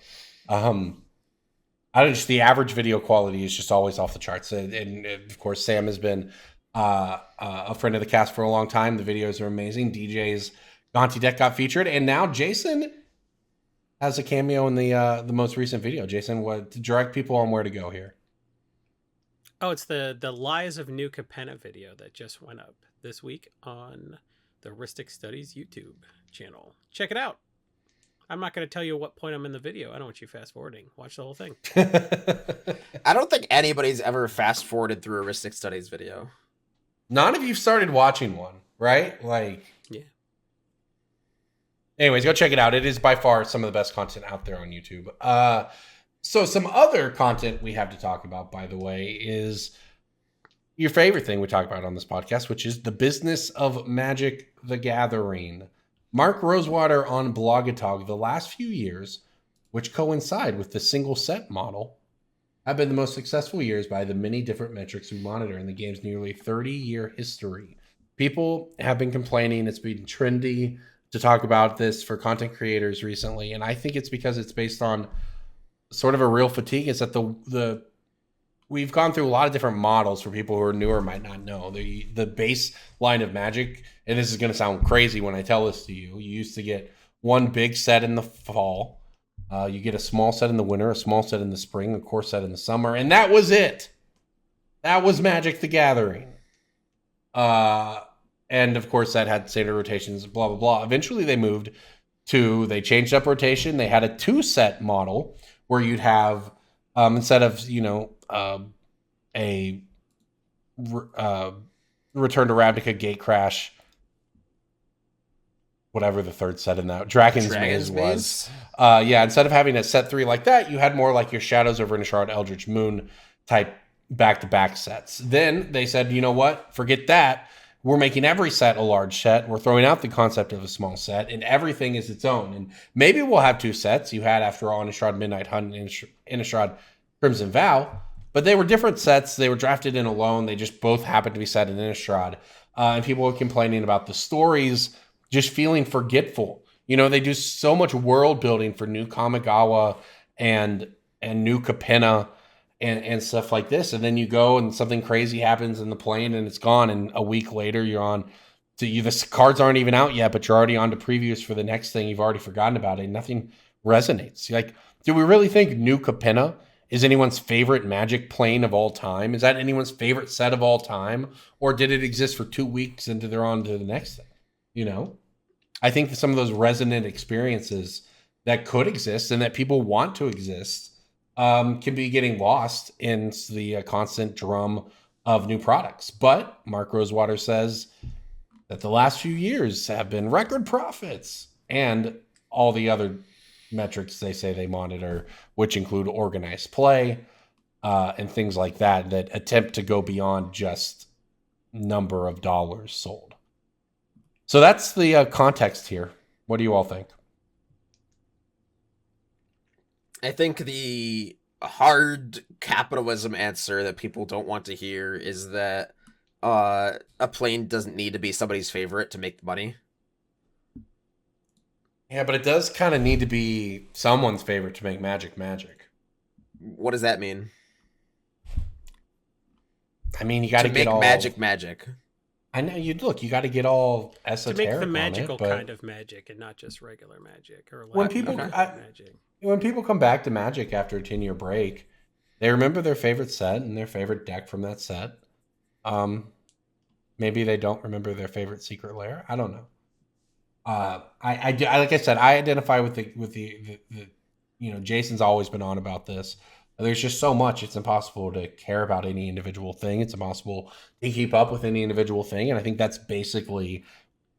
C: just the average video quality is just always off the charts. And of course, Sam has been a friend of the cast for a long time. The videos are amazing. DJ's Gonti deck got featured, and now Jason has a cameo in the most recent video. Jason, what to direct people on where to go here?
E: Oh, it's the Lies of New Capenna video that just went up this week on the Rhystic Studies YouTube channel. Check it out. I'm not going to tell you what point I'm in the video. I don't want you fast forwarding. Watch the whole thing.
A: I don't think anybody's ever fast forwarded through a Rhystic Studies video.
C: None of you started watching one, right? Like,
E: Yeah.
C: anyways, go check it out. It is by far some of the best content out there on YouTube. So some other content we have to talk about, by the way, is your favorite thing we talk about on this podcast, which is the business of Magic the Gathering. Mark Rosewater on Blogatog, the last few years, which coincide with the single set model, have been the most successful years by the many different metrics we monitor in the game's nearly 30-year history. People have been complaining it's been trendy to talk about this for content creators recently, and I think it's because it's based on sort of a real fatigue. Is that the we've gone through a lot of different models for people who are newer might not know. The base line of Magic, and this is going to sound crazy when I tell this to you, you used to get one big set in the fall. You get a small set in the winter, a small set in the spring, a core set in the summer, and that was it. That was Magic the Gathering. And of course that had standard rotations, blah, blah, blah. Eventually they changed up rotation. They had a 2-set model where you'd have, instead of, a Return to Ravnica, Gatecrash, whatever the third set in that, Dragon's Maze was. Instead of having a set 3 like that, you had more like your Shadows over Innistrad, Eldritch Moon type back-to-back sets. Then they said, you know what? Forget that. We're making every set a large set. We're throwing out the concept of a small set, and everything is its own. And maybe we'll have 2 sets. You had, after all, Innistrad Midnight Hunt and Innistrad Crimson Vow, but they were different sets. They were drafted in alone. They just both happened to be set in Innistrad. And people were complaining about the stories just feeling forgetful. They do so much world building for New Kamigawa and New Capenna and stuff like this. And then you go and something crazy happens in the plane and it's gone. And a week later you're on to you. The cards aren't even out yet, but you're already on to previews for the next thing. You've already forgotten about it. Nothing resonates. Like, do we really think New Capenna is anyone's favorite Magic plane of all time? Is that anyone's favorite set of all time? Or did it exist for 2 weeks and they're on to the next thing? I think that some of those resonant experiences that could exist and that people want to exist can be getting lost in the constant drum of new products. But Mark Rosewater says that the last few years have been record profits, and all the other metrics they say they monitor, which include organized play and things like that attempt to go beyond just number of dollars sold. So that's the context here. What do you all think?
A: I think the hard capitalism answer that people don't want to hear is that a plane doesn't need to be somebody's favorite to make the money.
C: Yeah, but it does kind of need to be someone's favorite to make Magic.
A: What does that mean?
C: I mean, you got to get all
A: Magic.
C: I know you got to get all esoteric
E: to make the magical
C: on it,
E: kind of magic and not just regular magic or
C: when people
E: magic.
C: When people come back to Magic after a 10-year break, they remember their favorite set and their favorite deck from that set. Maybe they don't remember their favorite secret lair. I don't know. I like I said, I identify with the Jason's always been on about this. There's just so much. It's impossible to care about any individual thing. It's impossible to keep up with any individual thing. And I think that's basically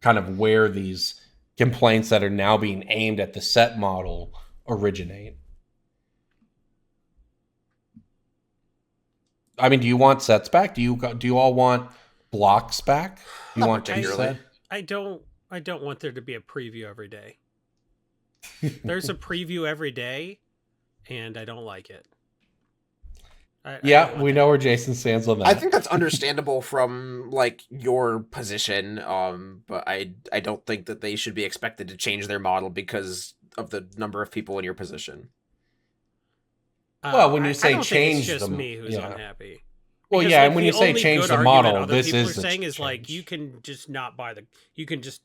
C: kind of where these complaints that are now being aimed at the set model originate. I mean, do you want sets back? Do you all want blocks back? Do you want two set?
E: I don't want there to be a preview every day. There's a preview every day, and I don't like it.
C: We know where Jason stands on that.
A: I think that's understandable from like your position, but I don't think that they should be expected to change their model because of the number of people in your position.
C: Well, when you say
E: I don't
C: change
E: think it's just
C: them,
E: me who's unhappy.
C: Well,
E: Because,
C: yeah,
E: like,
C: and when
E: the
C: you say
E: only
C: change
E: good
C: the
E: argument
C: model,
E: other
C: this
E: people
C: is
E: are
C: the
E: saying is
C: change.
E: like you can just not you can just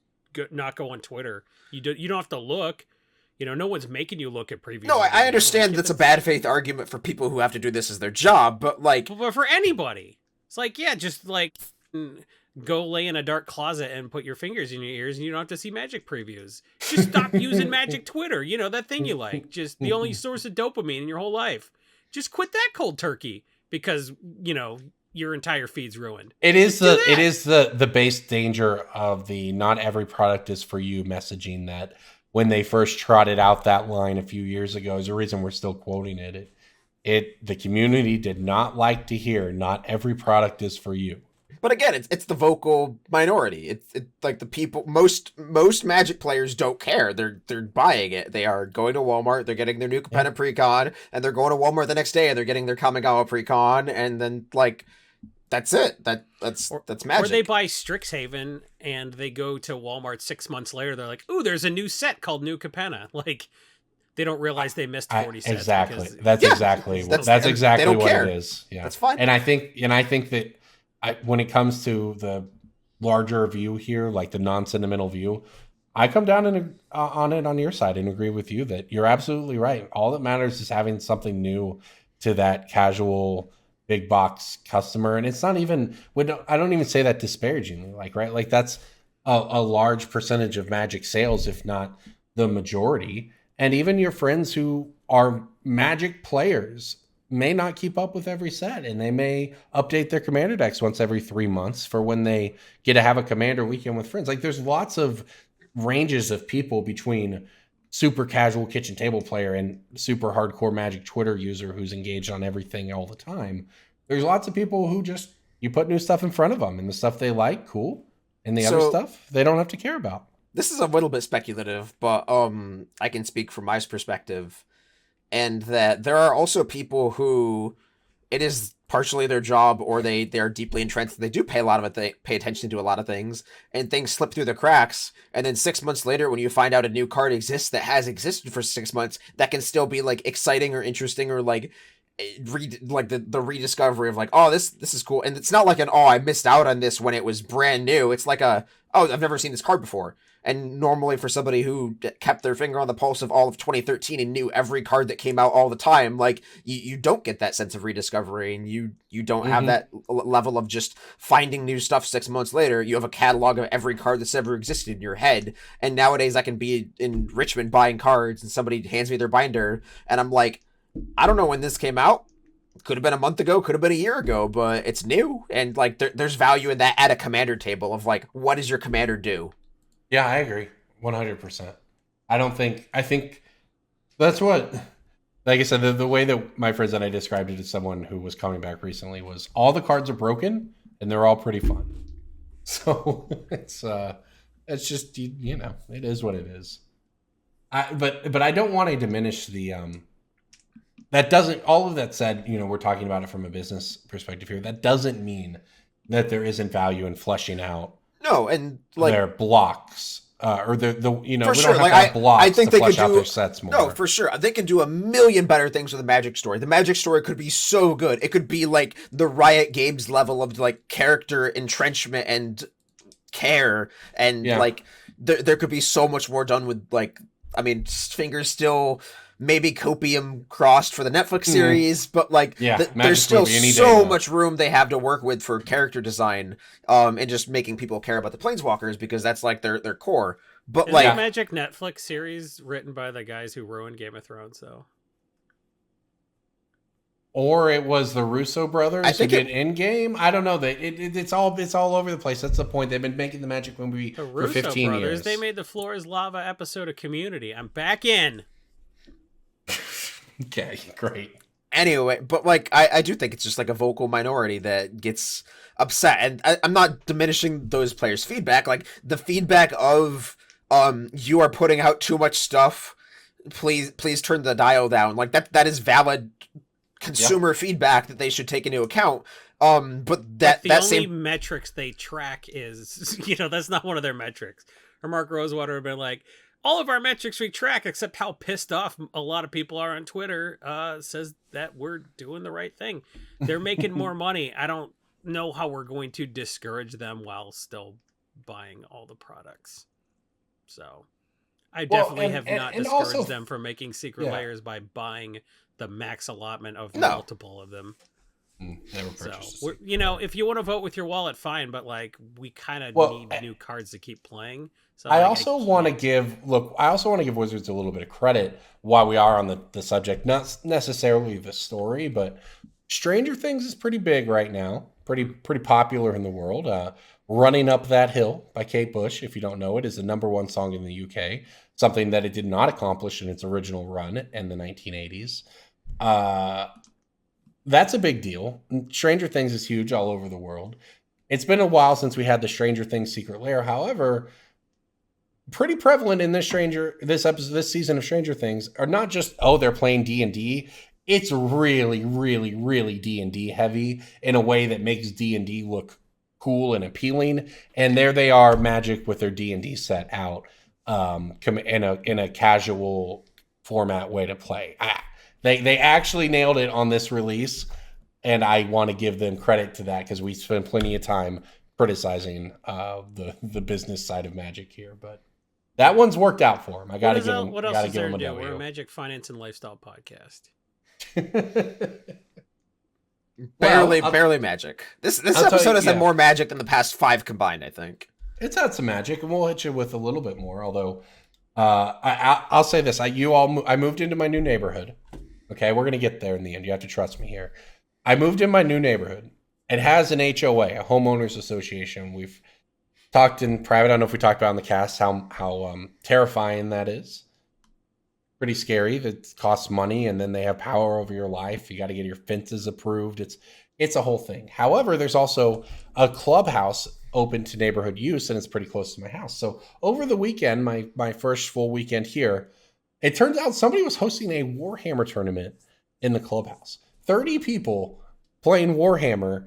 E: not go on Twitter. You don't have to look. No one's making you look at previews.
A: No, I understand that's a bad faith argument for people who have to do this as their job, but like,
E: But for anybody, it's like, yeah, just like go lay in a dark closet and put your fingers in your ears, and you don't have to see Magic previews. Just stop using Magic Twitter. That thing you like, just the only source of dopamine in your whole life. Just quit that cold turkey because your entire feed's ruined.
C: It is the base danger of the not every product is for you messaging that when they first trotted out that line a few years ago is the reason we're still quoting it. The community did not like to hear not every product is for you.
A: But again, it's the vocal minority. It's like the people. Most Magic players don't care. They're buying it. They are going to Walmart. They're getting their new Capenna Precon, and they're going to Walmart the next day, and they're getting their Kamigawa Precon, and then like that's it. That's Magic.
E: Or they buy Strixhaven and they go to Walmart 6 months later. They're like, "Ooh, there's a new set called New Capenna." Like, they don't realize they missed 40 sets.
C: Exactly. That's exactly what
A: care.
C: It is. Yeah,
A: that's fine.
C: And I think that when it comes to the larger view here, like the non-sentimental view, I come down on your side and agree with you that you're absolutely right. All that matters is having something new to that casual big box customer. And it's not even, I don't even say that disparagingly, right? Like that's a large percentage of Magic sales, if not the majority. And even your friends who are Magic players may not keep up with every set, and they may update their Commander decks once every 3 months for when they get to have a Commander weekend with friends. Like there's lots of ranges of people between super casual kitchen table player and super hardcore Magic Twitter user who's engaged on everything all the time. There's lots of people who just, you put new stuff in front of them, and the stuff they like, cool. And the other stuff they don't have to care about.
A: This is a little bit speculative, but I can speak from my perspective, and that there are also people who it is partially their job, or they are deeply entrenched. They do pay pay attention to a lot of things, and things slip through the cracks. And then 6 months later, when you find out a new card exists that has existed for 6 months, that can still be like exciting or interesting, or like the rediscovery of like, oh, this is cool. And it's not like I missed out on this when it was brand new. It's like I've never seen this card before. And normally for somebody who kept their finger on the pulse of all of 2013 and knew every card that came out all the time, like you don't get that sense of rediscovery, and you don't have that level of just finding new stuff 6 months later. You have a catalog of every card that's ever existed in your head. And nowadays I can be in Richmond buying cards, and somebody hands me their binder, and I'm like, I don't know when this came out. Could have been a month ago, could have been a year ago, but it's new. And like there's value in that at a Commander table of like, what does your Commander do?
C: Yeah, I agree. 100%. I think that's what, like I said, the way that my friends and I described it to someone who was coming back recently was all the cards are broken and they're all pretty fun. So it's just, it is what it is. But I don't want to diminish the, that doesn't, all of that said, we're talking about it from a business perspective here. That doesn't mean that there isn't value in fleshing out
A: and like
C: their blocks, or we don't
A: sure.
C: have to have blocks
A: I think
C: to
A: they could
C: flesh out
A: do
C: their sets more.
A: No, for sure. They can do a million better things with a Magic story. The Magic story could be so good. It could be like the Riot Games level of like character entrenchment and care, and like there could be so much more done with like, I mean, fingers still maybe copium crossed for the Netflix series, but like there's still so much room they have to work with for character design, and just making people care about the Planeswalkers, because that's like their core. But
E: like the Magic Netflix series written by the guys who ruined Game of Thrones,
C: or it was the Russo brothers who did Endgame. I don't know. It's all over the place. That's the point. They've been making the Magic movie for 15 years.
E: They made the Floor is Lava episode of Community. I'm back in.
C: Okay, great.
A: Anyway, but like I do think it's just like a vocal minority that gets upset, and I'm not diminishing those players' feedback. Like the feedback of you are putting out too much stuff. Please turn the dial down. Like that is valid consumer feedback that they should take into account. But the only
E: metrics they track is that's not one of their metrics. Or Mark Rosewater would have been like, all of our metrics we track, except how pissed off a lot of people are on Twitter, says that we're doing the right thing. They're making more money. I don't know how we're going to discourage them while still buying all the products. So I definitely have not discouraged them from making secret layers by buying the max allotment of multiple of them.
C: Never purchased.
E: So, if you want to vote with your wallet, fine, but like we kind of need new cards to keep playing. So
C: I also want to give Wizards a little bit of credit while we are on the subject, not necessarily the story, but Stranger Things is pretty big right now, pretty popular in the world. Running Up That Hill by Kate Bush, if you don't know it, is the #1 song in the UK, something that it did not accomplish in its original run in the 1980s. That's a big deal. Stranger Things is huge all over the world. It's been a while since we had the Stranger Things Secret Lair. However, pretty prevalent in this season of Stranger Things are not just, they're playing D&D. It's really, really, really D&D heavy in a way that makes D&D look cool and appealing. And there they are, Magic with their D&D set out in a casual format way to play. They actually nailed it on this release, and I want to give them credit to that because we spent plenty of time criticizing the business side of Magic here, but that one's worked out for them. I got to give them.
E: What else is there to do? We're a Magic Finance and Lifestyle podcast.
A: Barely Magic. This episode has had more Magic than the past 5 combined, I think.
C: It's had some Magic, and we'll hit you with a little bit more. Although, I'll say this: I moved into my new neighborhood. Okay, we're gonna get there in the end. You have to trust me here. I moved in my new neighborhood. It has an HOA, a homeowners association. We've talked in private. I don't know if we talked about in the cast how terrifying that is. Pretty scary. That costs money, and then they have power over your life. You got to get your fences approved. It's a whole thing. However, there's also a clubhouse open to neighborhood use, and it's pretty close to my house. So over the weekend, my first full weekend here, it turns out somebody was hosting a Warhammer tournament in the clubhouse. 30 people playing Warhammer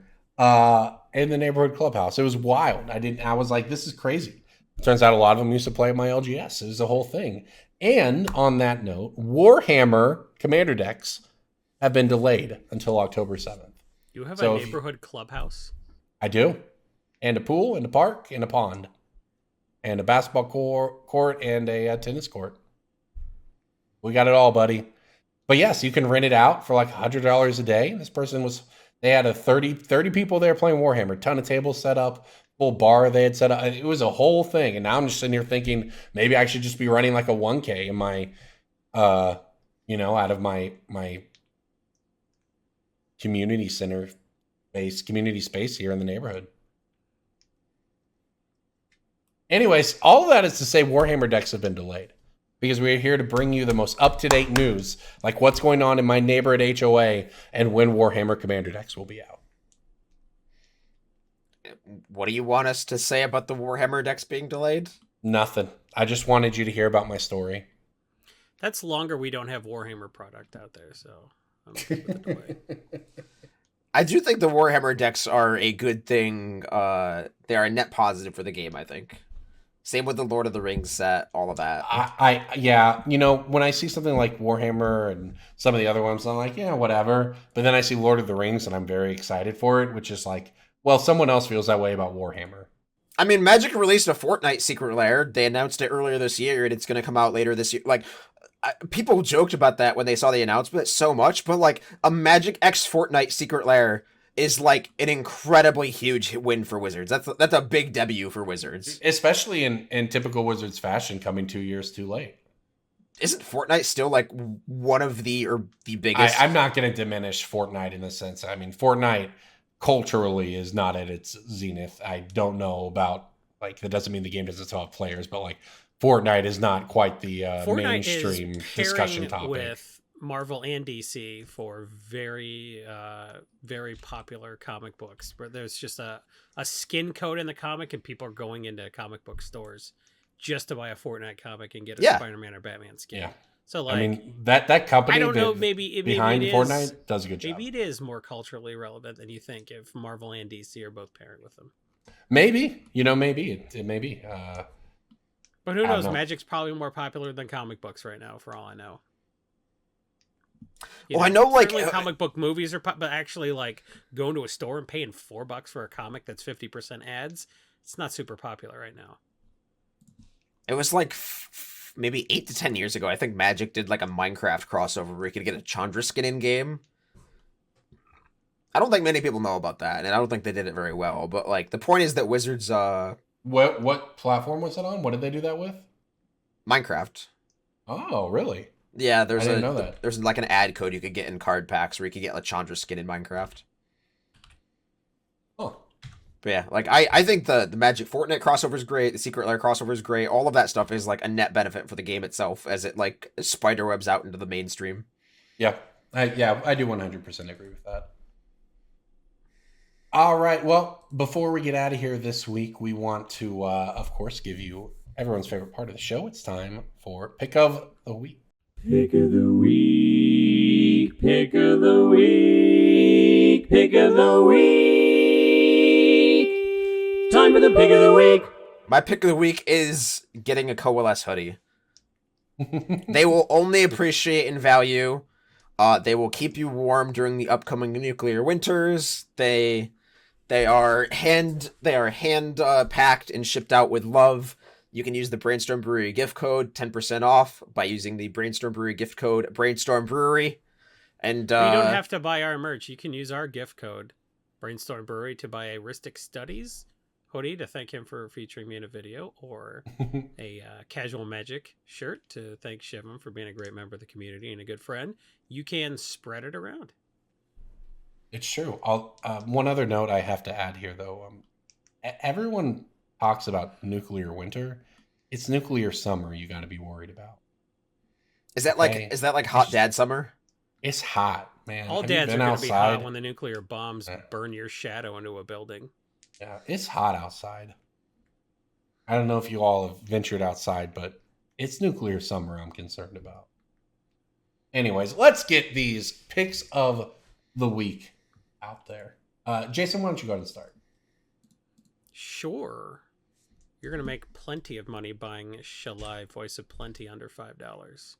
C: in the neighborhood clubhouse. It was wild. I was like, this is crazy. Turns out a lot of them used to play at my LGS. It was a whole thing. And on that note, Warhammer Commander decks have been delayed until October 7th.
E: You have a neighborhood clubhouse?
C: I do. And a pool, and a park, and a pond. And a basketball court, and a tennis court. We got it all, buddy. But yes, you can rent it out for like $100 a day. This person they had 30 people there playing Warhammer. Ton of tables set up. Full bar they had set up. It was a whole thing. And now I'm just sitting here thinking maybe I should just be running like a 1K in my, out of my community space here in the neighborhood. Anyways, all of that is to say Warhammer decks have been delayed because we're here to bring you the most up-to-date news, like what's going on in my neighborhood HOA and when Warhammer Commander decks will be out.
A: What do you want us to say about the Warhammer decks being delayed?
C: Nothing. I just wanted you to hear about my story.
E: That's longer we don't have Warhammer product out there, so I'm okay with the delay.
A: I do think the Warhammer decks are a good thing. They are a net positive for the game, I think. Same with the Lord of the Rings set, all of that.
C: Yeah, when I see something like Warhammer and some of the other ones, I'm like, yeah, whatever. But then I see Lord of the Rings and I'm very excited for it, which is like, well, someone else feels that way about Warhammer.
A: I mean, Magic released a Fortnite Secret Lair. They announced it earlier this year, and it's going to come out later this year. Like, people joked about that when they saw the announcement so much, but like a Magic X Fortnite Secret Lair is like an incredibly huge win for Wizards. That's a big debut for Wizards,
C: especially in typical Wizards fashion, coming 2 years too late.
A: Isn't Fortnite still like one of the biggest?
C: I'm not going to diminish Fortnite in the sense. I mean, Fortnite culturally is not at its zenith. I don't know about like that doesn't mean the game doesn't still have players, but like Fortnite is not quite the mainstream discussion topic.
E: With Marvel and DC for very, very popular comic books, where there's just a skin code in the comic, and people are going into comic book stores just to buy a Fortnite comic and get a Spider-Man or Batman skin. Yeah. So like,
C: I mean that company.
E: I don't know. Maybe
C: behind
E: it
C: Fortnite does a good job.
E: Maybe it is more culturally relevant than you think if Marvel and DC are both paired with them.
C: Maybe maybe it may be.
E: But who knows? Magic's probably more popular than comic books right now, for all I know.
A: I know like
E: comic book movies are, but actually like going to a store and paying $4 for a comic that's 50% ads, it's not super popular right now.
A: It was like maybe 8 to 10 years ago. I think Magic did like a Minecraft crossover where you could get a Chandra skin in game. I don't think many people know about that, and I don't think they did it very well. But like the point is that Wizards,
C: what platform was it on? What did they do that with?
A: Minecraft.
C: Oh, really?
A: Yeah,
C: I didn't know that.
A: There's like an ad code you could get in card packs where you could get a Chandra skin in Minecraft.
C: Oh.
A: But yeah, like I think the Magic Fortnite crossover is great, the Secret Lair crossover is great, all of that stuff is like a net benefit for the game itself as it like spiderwebs out into the mainstream.
C: Yeah, I do 100% agree with that. All right, well, before we get out of here this week, we want to, of course, give you everyone's favorite part of the show. It's time for Pick of the Week.
G: Pick of the week, pick of the week, pick of the week. Time for the pick of the week.
A: My pick of the week is getting a Coalesce hoodie. They will only appreciate and value. They will keep you warm during the upcoming nuclear winters. They are hand packed and shipped out with love. You can use the Brainstorm Brewery gift code 10% off by using the Brainstorm Brewery gift code Brainstorm Brewery. And
E: You don't have to buy our merch. You can use our gift code Brainstorm Brewery to buy a Rhystic Studies hoodie to thank him for featuring me in a video, or a Casual Magic shirt to thank Shivam for being a great member of the community and a good friend. You can spread it around.
C: It's true. One other note I have to add here, though. Everyone talks about nuclear winter. It's nuclear summer you got to be worried about.
A: Is that like hot dad summer?
C: It's hot, man.
E: All
C: Have you
E: dads are
C: been
E: going to be
C: outside?
E: hot when the nuclear bombs burn your shadow into a building.
C: Yeah, it's hot outside. I don't know if you all have ventured outside, but it's nuclear summer I'm concerned about. Anyways, let's get these picks of the week out there. Jason, why don't you go ahead and start?
E: Sure. You're going to make plenty of money buying Shalai Voice of Plenty under $5.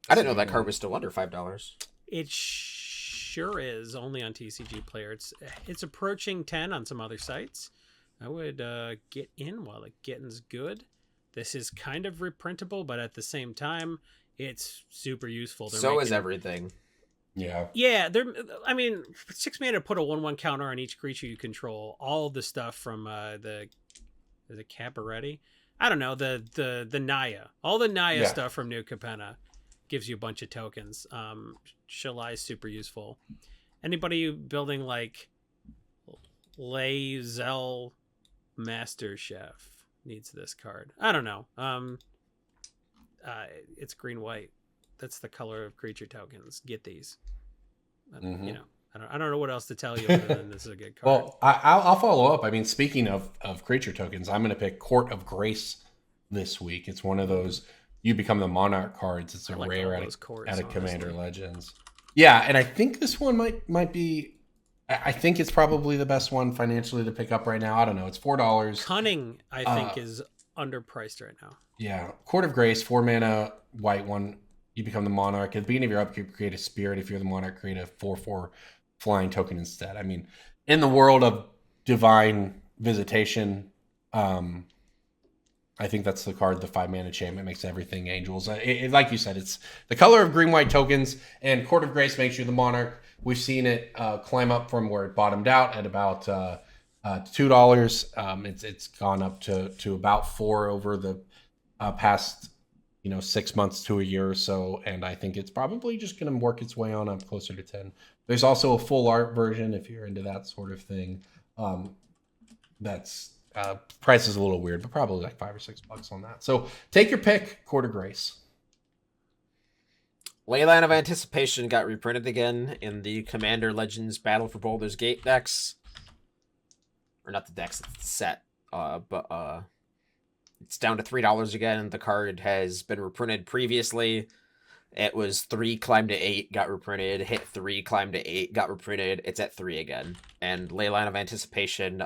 A: I didn't know that card was still under $5.
E: It sure is, only on TCG Player. It's approaching 10 on some other sites. I would get in while the getting's good. This is kind of reprintable, but at the same time, it's super useful.
A: So is everything.
C: Yeah.
E: Yeah, 6 mana to put a 1/1 counter on each creature you control. All the stuff from is it Cabaretti? I don't know, the Naya. All the Naya stuff from New Capenna gives you a bunch of tokens. Shalai is super useful. Anybody building like Lazel Master Chef needs this card. I don't know. It's green white. That's the color of creature tokens. Get these. You know, I don't know what else to tell you other than this is a good card.
C: Well, I'll follow up. I mean, speaking of creature tokens, I'm going to pick Court of Grace this week. It's one of those you become the Monarch cards. It's a
E: like
C: rare
E: all
C: at
E: those courts,
C: a Commander
E: honestly.
C: Legends. Yeah, and I think this one might be. I think it's probably the best one financially to pick up right now. I don't know. It's $4.
E: Cunning, I think, is underpriced right now.
C: Yeah, Court of Grace, 4 mana, white one. You become the Monarch. At the beginning of your upkeep, create a Spirit. If you're the Monarch, create a 4/4 flying token instead. I mean, in the world of Divine Visitation, I think that's the card, the 5 mana enchantment makes everything angels. Like you said, it's the color of green white tokens, and Court of Grace makes you the Monarch. We've seen it climb up from where it bottomed out at about $2. It's gone up to about $4 over the past 6 months to a year or so, and I think it's probably just going to work its way on up closer to 10. There's also a full art version if you're into that sort of thing. That's price is a little weird, but probably like $5 or $6 on that. So take your pick. Court of Grace.
A: Leyline of Anticipation got reprinted again in the Commander Legends Battle for Baldur's Gate decks. Or not the decks, it's the set. But it's down to $3 again. The card has been reprinted previously. It was 3, climbed to 8, got reprinted. Hit 3, climbed to 8, got reprinted. It's at 3 again. And Leyline of Anticipation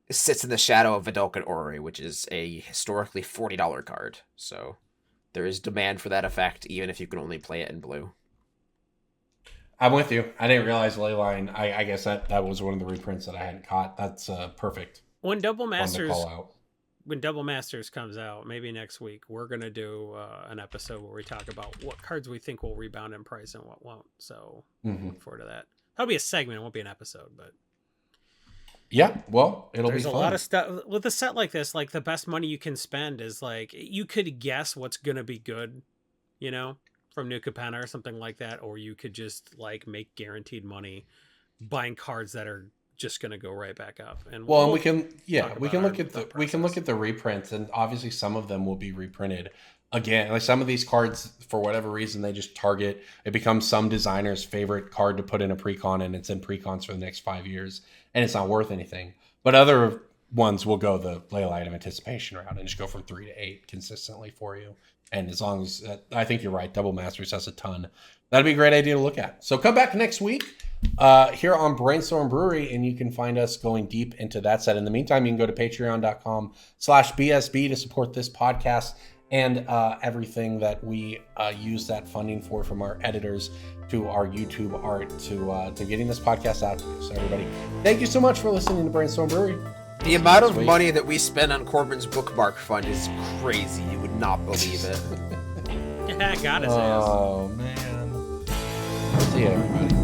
A: sits in the shadow of Vidalcan Orrery, which is a historically $40 card. So there is demand for that effect, even if you can only play it in blue.
C: I'm with you. I didn't realize Leyline. I guess that was one of the reprints that I hadn't caught. That's perfect.
E: When Double
C: one to
E: Masters
C: call out.
E: when Double Masters comes out, maybe next week, we're gonna do an episode where we talk about what cards we think will rebound in price and what won't. So look forward to that. That'll be a segment. It won't be an episode, but
C: Yeah, well, it'll
E: there's
C: be
E: a
C: fun.
E: lot of stuff with a set like this. Like the best money you can spend is like you could guess what's gonna be good, from New Capenna or something like that, or you could just like make guaranteed money buying cards that are just going to go right back up. And
C: Well, and we can look at the reprints, and obviously some of them will be reprinted again. Like some of these cards, for whatever reason, they just target. It becomes some designer's favorite card to put in a precon, and it's in precons for the next 5 years, and it's not worth anything. But other ones will go the Leyline of Anticipation route and just go from 3 to 8 consistently for you. And as long as I think you're right, Double Masters has a ton. That'd be a great idea to look at. So come back next week here on Brainstorm Brewery, and you can find us going deep into that set. In the meantime, you can go to patreon.com/BSB to support this podcast and everything that we use that funding for, from our editors to our YouTube art to getting this podcast out to you. So everybody, thank you so much for listening to Brainstorm Brewery.
A: The amount of money that we spend on Corbin's Bookmark fund is crazy. You would not believe it.
E: Yeah, got his ass.
C: Oh, man. See you, everybody.